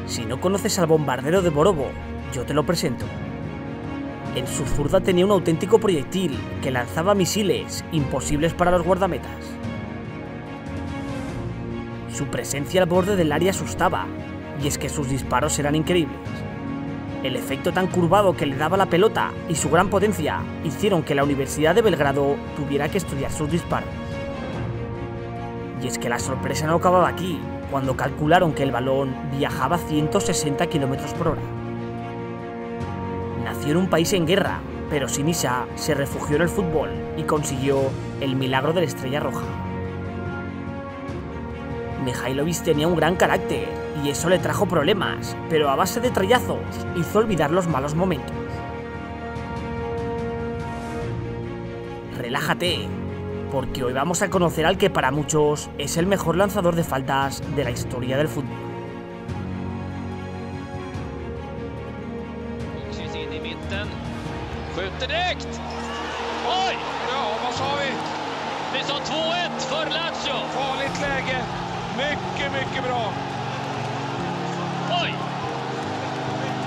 Si no conoces al bombardero de Borovo, yo te lo presento. En su zurda tenía un auténtico proyectil que lanzaba misiles imposibles para los guardametas. Su presencia al borde del área asustaba, y es que sus disparos eran increíbles. El efecto tan curvado que le daba la pelota y su gran potencia hicieron que la Universidad de Belgrado tuviera que estudiar sus disparos. Y es que la sorpresa no acababa aquí, cuando calcularon que el balón viajaba a 160 km por hora. Nació en un país en guerra, pero Sinisa se refugió en el fútbol y consiguió el milagro de la estrella roja. Mihajlović tenía un gran carácter y eso le trajo problemas, pero a base de trallazos hizo olvidar los malos momentos. Relájate, porque hoy vamos a conocer al que para muchos es el mejor lanzador de faltas de la historia del fútbol. Skjuter direkt! Oj! Ja, vad sa vi? Det står 2-1 för Lazio. Farligt läge. Mycket bra. Oj!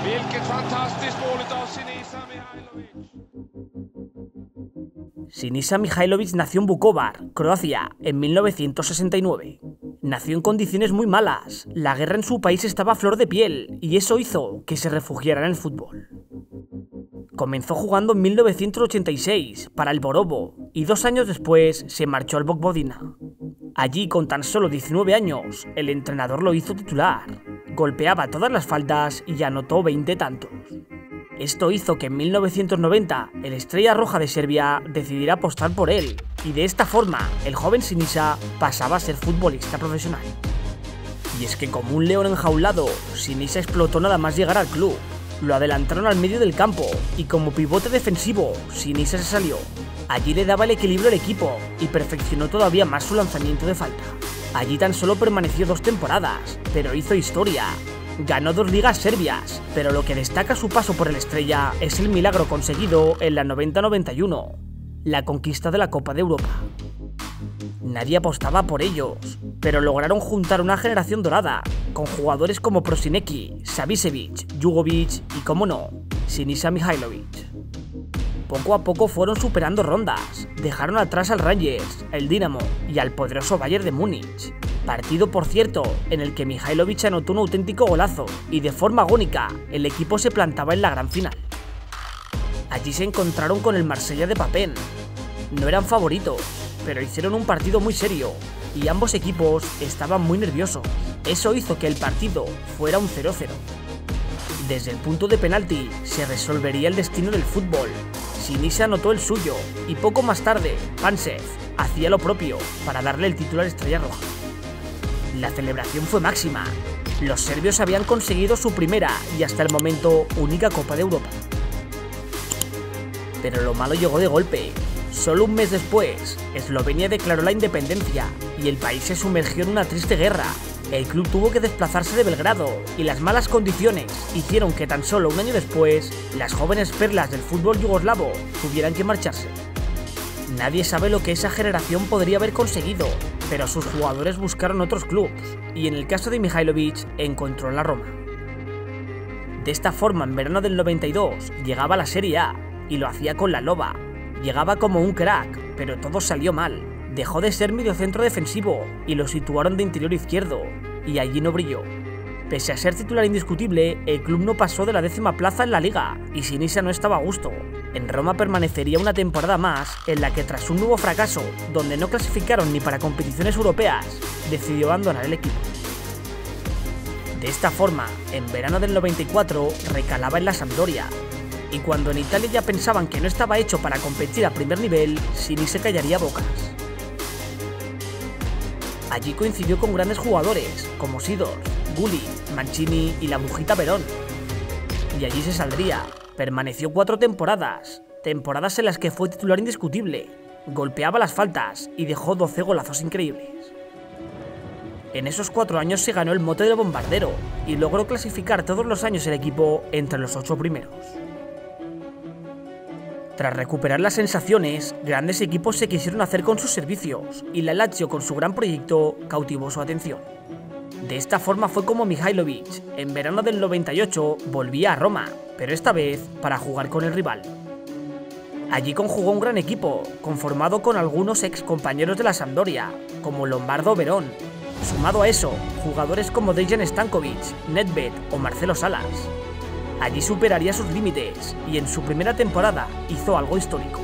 Vilket fantastiskt mål av Sinisa Mihajlović. Sinisa Mihajlović nació en Vukovar, Croacia, en 1969. Nació en condiciones muy malas, la guerra en su país estaba a flor de piel y eso hizo que se refugiara en el fútbol. Comenzó jugando en 1986 para el Borovo y 2 años después se marchó al Vojvodina. Allí, con tan solo 19 años, el entrenador lo hizo titular. Golpeaba todas las faltas y anotó 20 tantos. Esto hizo que en 1990 el Estrella Roja de Serbia decidiera apostar por él y de esta forma el joven Sinisa pasaba a ser futbolista profesional. Y es que como un león enjaulado, Sinisa explotó nada más llegar al club. Lo adelantaron al medio del campo y como pivote defensivo, Sinisa se salió. Allí le daba el equilibrio al equipo y perfeccionó todavía más su lanzamiento de falta. Allí tan solo permaneció 2 temporadas, pero hizo historia. Ganó 2 ligas serbias, pero lo que destaca su paso por el Estrella es el milagro conseguido en la 90-91, la conquista de la Copa de Europa. Nadie apostaba por ellos, pero lograron juntar una generación dorada, con jugadores como Prosinecki, Savicevic, Jugovic y, como no, Sinisa Mihajlović. Poco a poco fueron superando rondas, dejaron atrás al Rangers, el Dinamo y al poderoso Bayern de Múnich. Partido, por cierto, en el que Mihajlović anotó un auténtico golazo y de forma agónica el equipo se plantaba en la gran final. Allí se encontraron con el Marsella de Papin. No eran favoritos, pero hicieron un partido muy serio y ambos equipos estaban muy nerviosos. Eso hizo que el partido fuera un 0-0. Desde el punto de penalti se resolvería el destino del fútbol. Sinisa anotó el suyo y poco más tarde Pančev hacía lo propio para darle el título a la Estrella Roja. La celebración fue máxima. Los serbios habían conseguido su primera y hasta el momento única Copa de Europa. Pero lo malo llegó de golpe. Solo un mes después, Eslovenia declaró la independencia y el país se sumergió en una triste guerra. El club tuvo que desplazarse de Belgrado y las malas condiciones hicieron que tan solo un año después las jóvenes perlas del fútbol yugoslavo tuvieran que marcharse. Nadie sabe lo que esa generación podría haber conseguido, pero sus jugadores buscaron otros clubes y en el caso de Mihajlović encontró la Roma. De esta forma, en verano del 92 llegaba a la Serie A y lo hacía con la Loba. Llegaba como un crack, pero todo salió mal. Dejó de ser mediocentro defensivo y lo situaron de interior izquierdo, y allí no brilló. Pese a ser titular indiscutible, el club no pasó de la 10ª plaza en la liga, y Sinisa no estaba a gusto. En Roma permanecería una temporada más, en la que tras un nuevo fracaso, donde no clasificaron ni para competiciones europeas, decidió abandonar el equipo. De esta forma, en verano del 94, recalaba en la Sampdoria, y cuando en Italia ya pensaban que no estaba hecho para competir a primer nivel, Sinisa callaría bocas. Allí coincidió con grandes jugadores como Sidor, Gullit, Mancini y la Brujita Verón. Y allí se saldría. Permaneció 4 temporadas en las que fue titular indiscutible, golpeaba las faltas y dejó 12 golazos increíbles. En esos 4 años se ganó el mote del bombardero y logró clasificar todos los años el equipo entre los 8 primeros. Tras recuperar las sensaciones, grandes equipos se quisieron hacer con sus servicios y la Lazio, con su gran proyecto, cautivó su atención. De esta forma fue como Mihajlovic, en verano del 98, volvía a Roma, pero esta vez para jugar con el rival. Allí conjugó un gran equipo, conformado con algunos ex compañeros de la Sampdoria, como Lombardo Verón. Sumado a eso, jugadores como Dejan Stankovic, Nedved o Marcelo Salas. Allí superaría sus límites y en su primera temporada hizo algo histórico.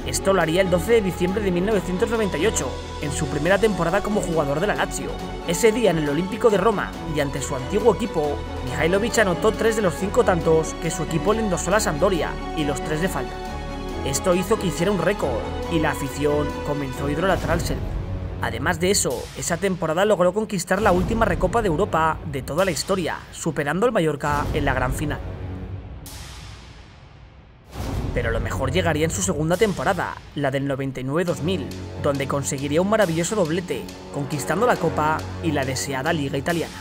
Esto lo haría el 12 de diciembre de 1998, en su primera temporada como jugador de la Lazio. Ese día en el Olímpico de Roma y ante su antiguo equipo, Mihajlovic anotó 3 de los 5 tantos que su equipo le endosó a la Sampdoria y los 3 de falta. Esto hizo que hiciera un récord y la afición comenzó a idolatrar al serbio. Además de eso, esa temporada logró conquistar la última Recopa de Europa de toda la historia, superando al Mallorca en la gran final. Pero lo mejor llegaría en su segunda temporada, la del 99-2000, donde conseguiría un maravilloso doblete, conquistando la Copa y la deseada Liga Italiana.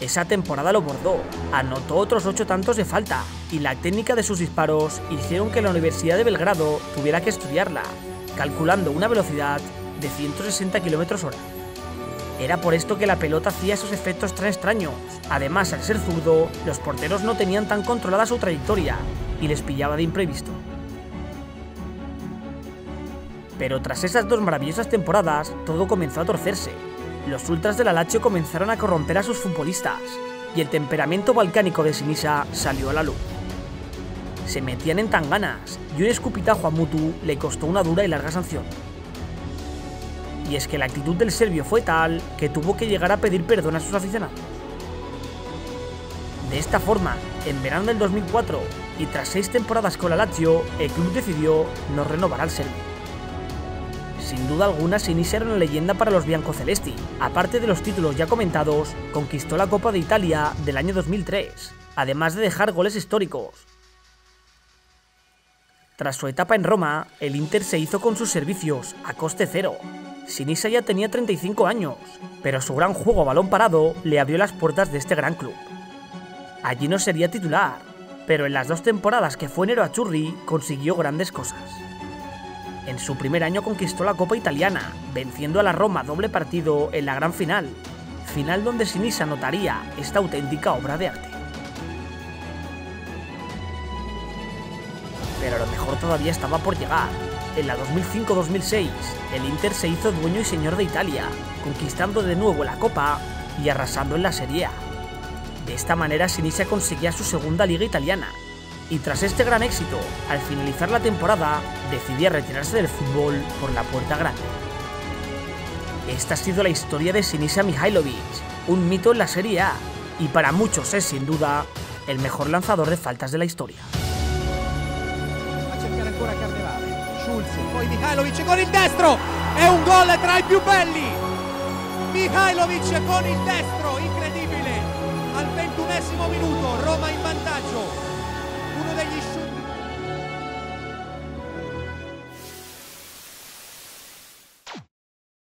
Esa temporada lo bordó, anotó otros 8 tantos de falta, y la técnica de sus disparos hicieron que la Universidad de Belgrado tuviera que estudiarla, calculando una velocidad de 160 km/h. Era por esto que la pelota hacía esos efectos tan extraños. Además, al ser zurdo, los porteros no tenían tan controlada su trayectoria y les pillaba de imprevisto. Pero tras esas 2 maravillosas temporadas, todo comenzó a torcerse. Los ultras de la Lazio comenzaron a corromper a sus futbolistas y el temperamento balcánico de Sinisa salió a la luz. Se metían en tanganas y un escupitajo a Mutu le costó una dura y larga sanción. Y es que la actitud del serbio fue tal que tuvo que llegar a pedir perdón a sus aficionados. De esta forma, en verano del 2004 y tras 6 temporadas con la Lazio, el club decidió no renovar al serbio. Sin duda alguna, Sinisa era una leyenda para los biancocelesti. Aparte de los títulos ya comentados, conquistó la Copa de Italia del año 2003, además de dejar goles históricos. Tras su etapa en Roma, el Inter se hizo con sus servicios a coste cero. Sinisa ya tenía 35 años, pero su gran juego a balón parado le abrió las puertas de este gran club. Allí no sería titular, pero en las 2 temporadas que fue Nerazzurri consiguió grandes cosas. En su primer año conquistó la Copa Italiana, venciendo a la Roma doble partido en la gran final donde Sinisa anotaría esta auténtica obra de arte. Pero lo mejor todavía estaba por llegar. En la 2005-2006, el Inter se hizo dueño y señor de Italia, conquistando de nuevo la Copa y arrasando en la Serie A. De esta manera Sinisa conseguía su segunda liga italiana, y tras este gran éxito, al finalizar la temporada, decidía retirarse del fútbol por la puerta grande. Esta ha sido la historia de Sinisa Mihajlovic, un mito en la Serie A, y para muchos es sin duda el mejor lanzador de faltas de la historia. Poi Mihajlovic con il destro, è un gol tra i più belli. Mihajlovic con il destro, incredibile. Al 21esimo minuto